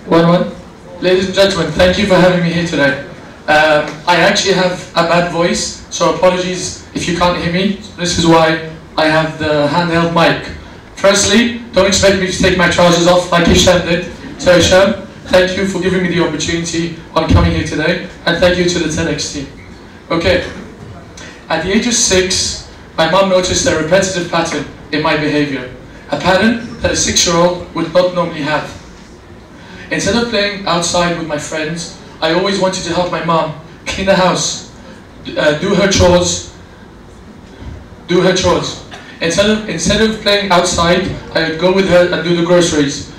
1-1. Ladies and gentlemen, thank you for having me here today. I actually have a bad voice, so apologies if you can't hear me. This is why I have the handheld mic. Firstly, don't expect me to take my trousers off like Hisham did. So Hisham, thank you for giving me the opportunity on coming here today, and thank you to the TEDx team. Okay, at the age of 6, my mom noticed a repetitive pattern in my behavior, a pattern that a 6-year-old would not normally have. Instead of playing outside with my friends, I always wanted to help my mom clean the house, do her chores. Instead of playing outside, I would go with her and do the groceries.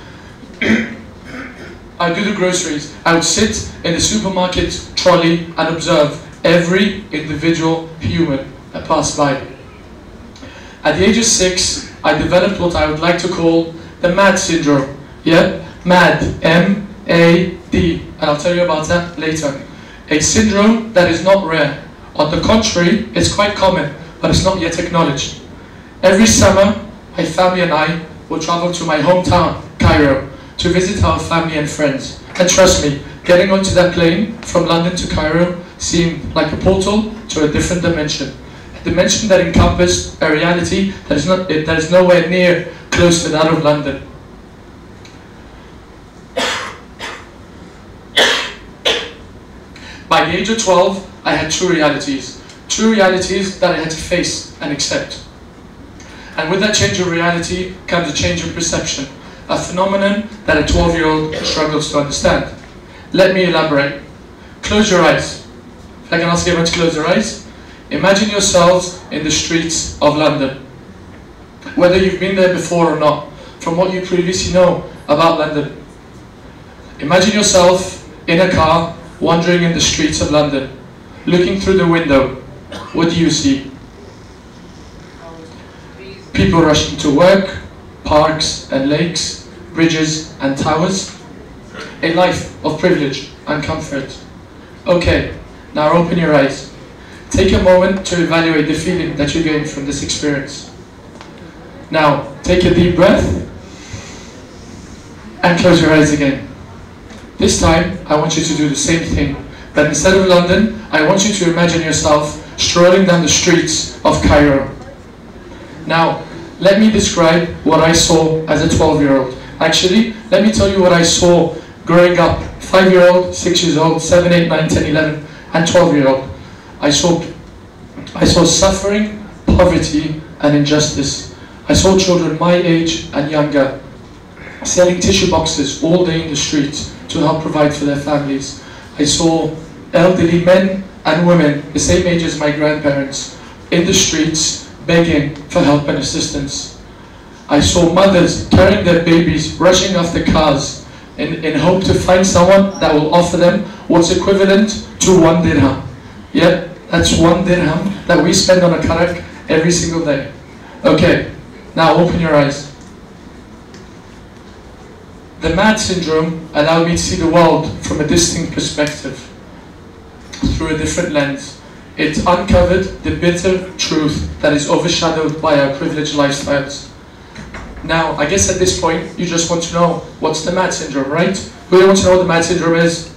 I would sit in the supermarket trolley and observe every individual human that passed by. At the age of 6, I developed what I would like to call the MAD syndrome. Yeah? MAD, M-A-D, and I'll tell you about that later. A syndrome that is not rare. On the contrary, it's quite common, but it's not yet acknowledged. Every summer, my family and I will travel to my hometown, Cairo, to visit our family and friends. And trust me, getting onto that plane from London to Cairo seemed like a portal to a different dimension. A dimension that encompassed a reality that is nowhere near close to that of London. By the age of 12, I had two realities that I had to face and accept. And with that change of reality comes a change of perception, a phenomenon that a 12-year-old struggles to understand. Let me elaborate. Close your eyes. If I can ask everyone to close their eyes. Imagine yourselves in the streets of London. Whether you've been there before or not, from what you previously know about London. Imagine yourself in a car, wandering in the streets of London, looking through the window. What do you see? People rushing to work, parks and lakes, bridges and towers. A life of privilege and comfort. Okay, now open your eyes. Take a moment to evaluate the feeling that you gain from this experience. Now, take a deep breath and close your eyes again. This time, I want you to do the same thing, but instead of London, I want you to imagine yourself strolling down the streets of Cairo. Now, let me describe what I saw as a 12-year-old. Actually, let me tell you what I saw growing up. 5-year-old, 6 years old, 7, 8, 9, 10, 11, and 12-year-old. I saw suffering, poverty, and injustice. I saw children my age and younger selling tissue boxes all day in the streets to help provide for their families. I saw elderly men and women, the same age as my grandparents, in the streets begging for help and assistance. I saw mothers carrying their babies, rushing after cars in hope to find someone that will offer them what's equivalent to 1 dirham. Yeah, that's 1 dirham that we spend on a karak every single day. Okay, now open your eyes. The MAD syndrome allowed me to see the world from a distinct perspective, through a different lens. It uncovered the bitter truth that is overshadowed by our privileged lifestyles. Now, I guess at this point, you just want to know what's the MAD syndrome, right? Who wants to know what the MAD syndrome is?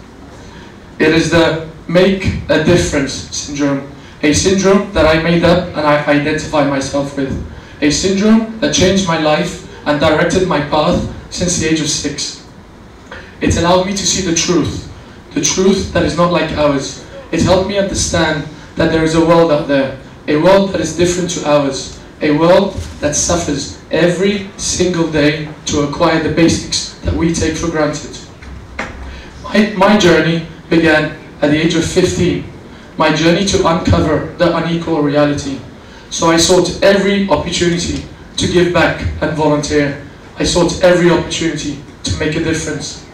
It is the make a difference syndrome. A syndrome that I made up and I identify myself with. A syndrome that changed my life and directed my path since the age of 6. It allowed me to see the truth that is not like ours. It helped me understand that there is a world out there, a world that is different to ours, a world that suffers every single day to acquire the basics that we take for granted. My journey began at the age of 15, my journey to uncover the unequal reality. So I sought every opportunity to give back and volunteer. I sought every opportunity to make a difference.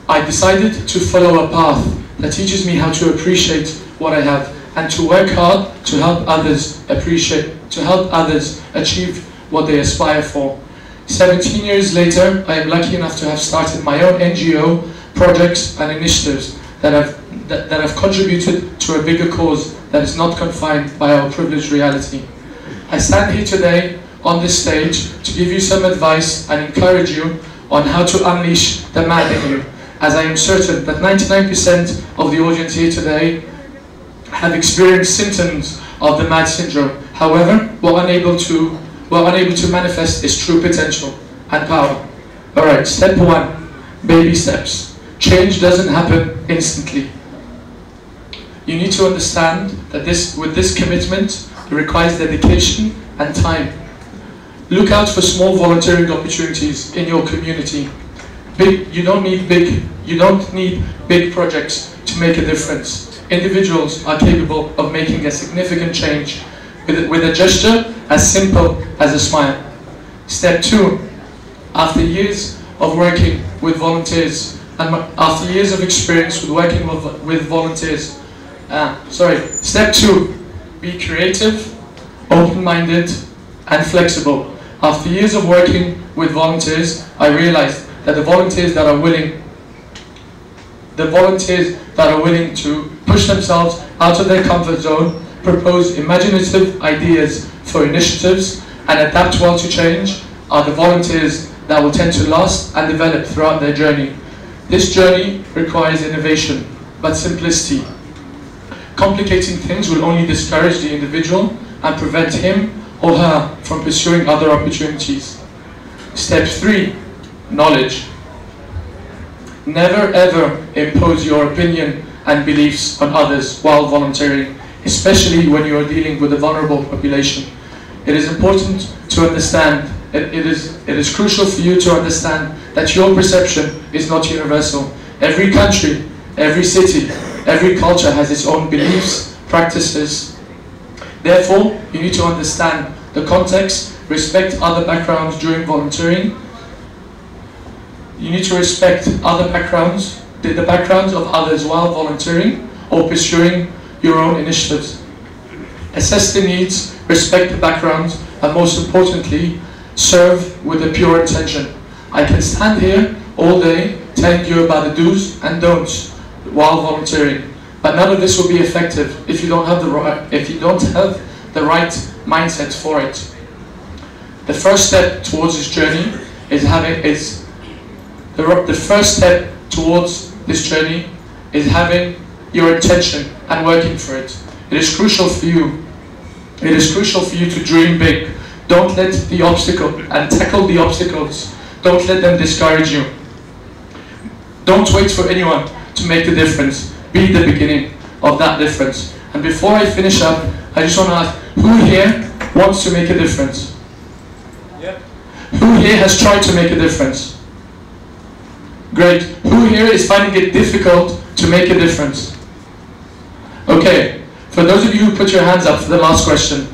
I decided to follow a path that teaches me how to appreciate what I have and to work hard to help others achieve what they aspire for. 17 years later, I am lucky enough to have started my own NGO projects and initiatives that have contributed to a bigger cause that is not confined by our privileged reality. I stand here today on this stage to give you some advice and encourage you on how to unleash the man in you, as I am certain that 99% of the audience here today have experienced symptoms of the MAD syndrome. However, we're unable to manifest its true potential and power. Alright, step 1, baby steps. Change doesn't happen instantly. You need to understand that with this commitment, it requires dedication and time. Look out for small volunteering opportunities in your community. You don't need big projects to make a difference. Individuals are capable of making a significant change with a gesture as simple as a smile. Step 2, after years of working with volunteers and after years of experience with working with volunteers, step 2, be creative, open-minded and flexible. After years of working with volunteers, I realized that the volunteers that are willing to push themselves out of their comfort zone, propose imaginative ideas for initiatives, and adapt well to change are the volunteers that will tend to last and develop throughout their journey. This journey requires innovation, but simplicity. Complicating things will only discourage the individual and prevent him or her from pursuing other opportunities. Step 3, knowledge. Never ever impose your opinion and beliefs on others while volunteering, especially when you are dealing with a vulnerable population. It is important to understand, it is crucial for you to understand that your perception is not universal. Every country, every city, every culture has its own beliefs, practices. Therefore, you need to understand the context, respect other backgrounds during volunteering. You need to respect other backgrounds, the backgrounds of others while volunteering or pursuing your own initiatives. Assess the needs, respect the backgrounds, and most importantly, serve with a pure intention. I can stand here all day telling you about the do's and don'ts while volunteering, but none of this will be effective if you don't have the right mindset for it. The first step towards this journey is having your intention and working for it. It is crucial for you. It is crucial for you to dream big. Don't let the obstacle and tackle the obstacles. Don't let them discourage you. Don't wait for anyone to make the difference. Be the beginning of that difference. And before I finish up, I just want to ask, who here wants to make a difference? Yeah. Who here has tried to make a difference? Great. Who here is finding it difficult to make a difference? Okay. For those of you who put your hands up for the last question,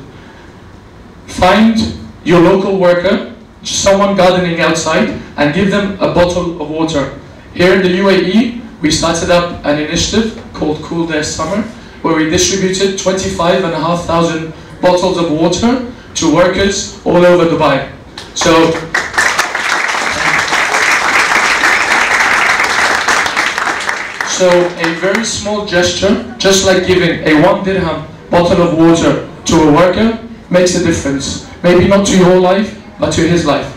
find your local worker, someone gardening outside, and give them a bottle of water. Here in the UAE, we started up an initiative called Cool Their Summer, where we distributed 25,500 bottles of water to workers all over Dubai. So a very small gesture, just like giving a 1 dirham bottle of water to a worker, makes a difference. Maybe not to your life, but to his life.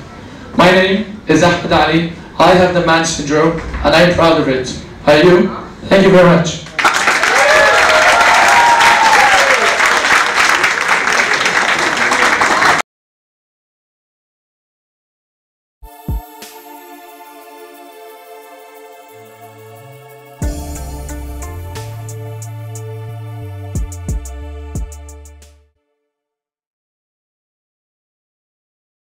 My name is Ahmed Ali. I have the MAD syndrome, and I'm proud of it. Are you? Thank you very much.